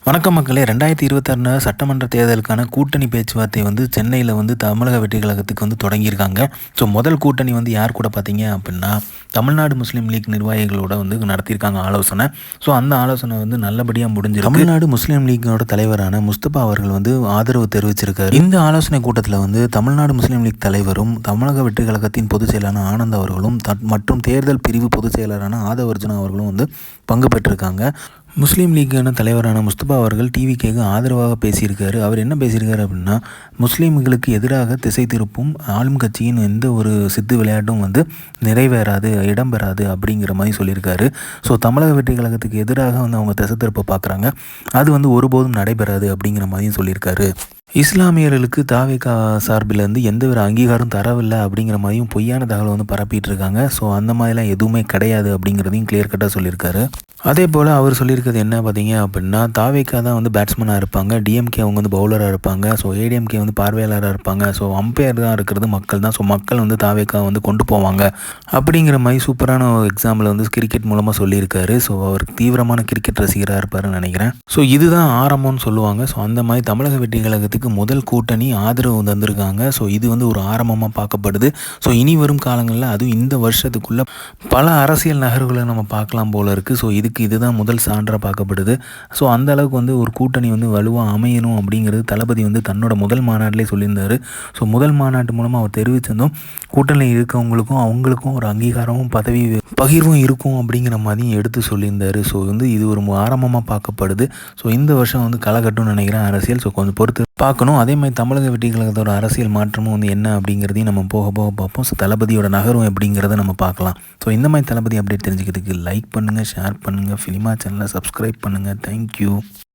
வணக்கம் மக்களே. 2026 சட்டமன்ற தேர்தலுக்கான கூட்டணி பேச்சுவார்த்தை சென்னையில் தமிழக வெற்றி கழகத்துக்கு தொடங்கியிருக்காங்க. ஸோ முதல் கூட்டணி யார் கூட பார்த்தீங்க அப்படின்னா தமிழ்நாடு முஸ்லீம் லீக் நிர்வாகிகளோட நடத்தியிருக்காங்க ஆலோசனை. ஸோ அந்த ஆலோசனை நல்லபடியாக முடிஞ்சிருக்கு. தமிழ்நாடு முஸ்லீம் லீக்கோட தலைவரான முஸ்தபா அவர்கள் ஆதரவு தெரிவிச்சிருக்காரு. இந்த ஆலோசனை கூட்டத்தில் தமிழ்நாடு முஸ்லீம் லீக் தலைவரும் தமிழக வெற்றி கழகத்தின் பொதுச் செயலாளரான ஆனந்த் அவர்களும் மற்றும் தேர்தல் பிரிவு பொதுச் செயலாளரான ஆதவர்ஜுனா அவர்களும் பங்கு பெற்றிருக்காங்க. முஸ்லீம் லீக்கான தலைவரான முஸ்தபா அவர்கள் டிவிகேக்கு ஆதரவாக பேசியிருக்காரு. அவர் என்ன பேசியிருக்காரு அப்படின்னா, முஸ்லீம்களுக்கு எதிராக திசை திருப்பும் ஆளும் கட்சியின் எந்த ஒரு சித்து விளையாட்டும் நிறைவேறாது, இடம்பெறாது அப்படிங்கிற மாதிரி சொல்லியிருக்காரு. ஸோ தமிழக வெற்றி கழகத்துக்கு எதிராக அவங்க திசை திருப்ப பார்க்குறாங்க, அது ஒருபோதும் நடைபெறாது அப்படிங்கிற மாதிரியும் சொல்லியிருக்காரு. இஸ்லாமியர்களுக்கு தாவேகா சார்பிலேருந்து எந்த ஒரு அங்கீகாரம் தரவில்லை அப்படிங்கிற மாதிரியும் பொய்யான தகவல் பரப்பிட்டு இருக்காங்க. ஸோ அந்த மாதிரிலாம் எதுவுமே கிடையாது அப்படிங்கிறதையும் கிளியர் கட்டாக சொல்லியிருக்காரு. அதே போல் அவர் சொல்லியிருக்கிறது என்ன பார்த்தீங்க அப்படின்னா, தாவேகா தான் பேட்ஸ்மேனாக இருப்பாங்க, டிஎம்கே அவங்க பவுலராக இருப்பாங்க, ஸோ ஏடிஎம்கே பார்வையாளராக இருப்பாங்க, ஸோ அம்பையர் தான் இருக்கிறது மக்கள் தான், ஸோ மக்கள் தாவேகா கொண்டு போவாங்க அப்படிங்கிற மாதிரி சூப்பரான ஒரு எக்ஸாம்பிள் கிரிக்கெட் மூலமாக சொல்லியிருக்காரு. ஸோ அவர் தீவிரமான கிரிக்கெட் ரசிகராக இருப்பாருன்னு நினைக்கிறேன். ஸோ இதுதான் ஆரம்பம்னு சொல்லுவாங்க. ஸோ அந்த மாதிரி தமிழக வெற்றி கழகத்துக்கு முதல் கூட்டணி ஆதரவு தந்திருக்காங்க. ஸோ இது ஒரு ஆரம்பமாக பார்க்கப்படுது. ஸோ இனி வரும் காலங்களில் அதுவும் இந்த வருஷத்துக்குள்ள பல அரசியல் நகர்வுகளை நம்ம பார்க்கலாம் போல இருக்குது. ஸோ இதுதான் முதல் சான்றாக பார்க்கப்படுது. ஸோ அந்த அளவுக்கு ஒரு கூட்டணி வலுவாக அமையணும் அப்படிங்கிறது தளபதி தன்னோட முதல் மாநாட்டிலே சொல்லியிருந்தார். ஸோ முதல் மாநாட்டு மூலமாக அவர் தெரிவித்ததும் கூட்டணியில் இருக்கவங்களுக்கும் அவங்களுக்கும் ஒரு அங்கீகாரமும் பதவி பகிர்வும் இருக்கும் அப்படிங்கிற மாதிரியும் எடுத்து சொல்லியிருந்தார். ஸோ இது ஒரு ஆரம்பமாக பார்க்கப்படுது. ஸோ இந்த வருஷம் களகட்டும்னு நினைக்கிறேன் அரசியல். ஸோ கொஞ்சம் பொறுத்து பார்க்கணும். அதே மாதிரி தமிழக வெற்றி கழகத்தோட அரசியல் மாற்றமும் என்ன அப்படிங்கிறதையும் நம்ம போக போக பார்ப்போம். ஸோ தளபதியோட நகரும் எப்படிங்கிறத நம்ம பார்க்கலாம். ஸோ இந்த மாதிரி தளபதி அப்டேட் தெரிஞ்சுக்கிறதுக்கு லைக் பண்ணுங்கள், ஷேர் பண்ணுங்கள், ஃபிலிமா சேனலை சப்ஸ்கிரைப் பண்ணுங்கள். தேங்க்யூ.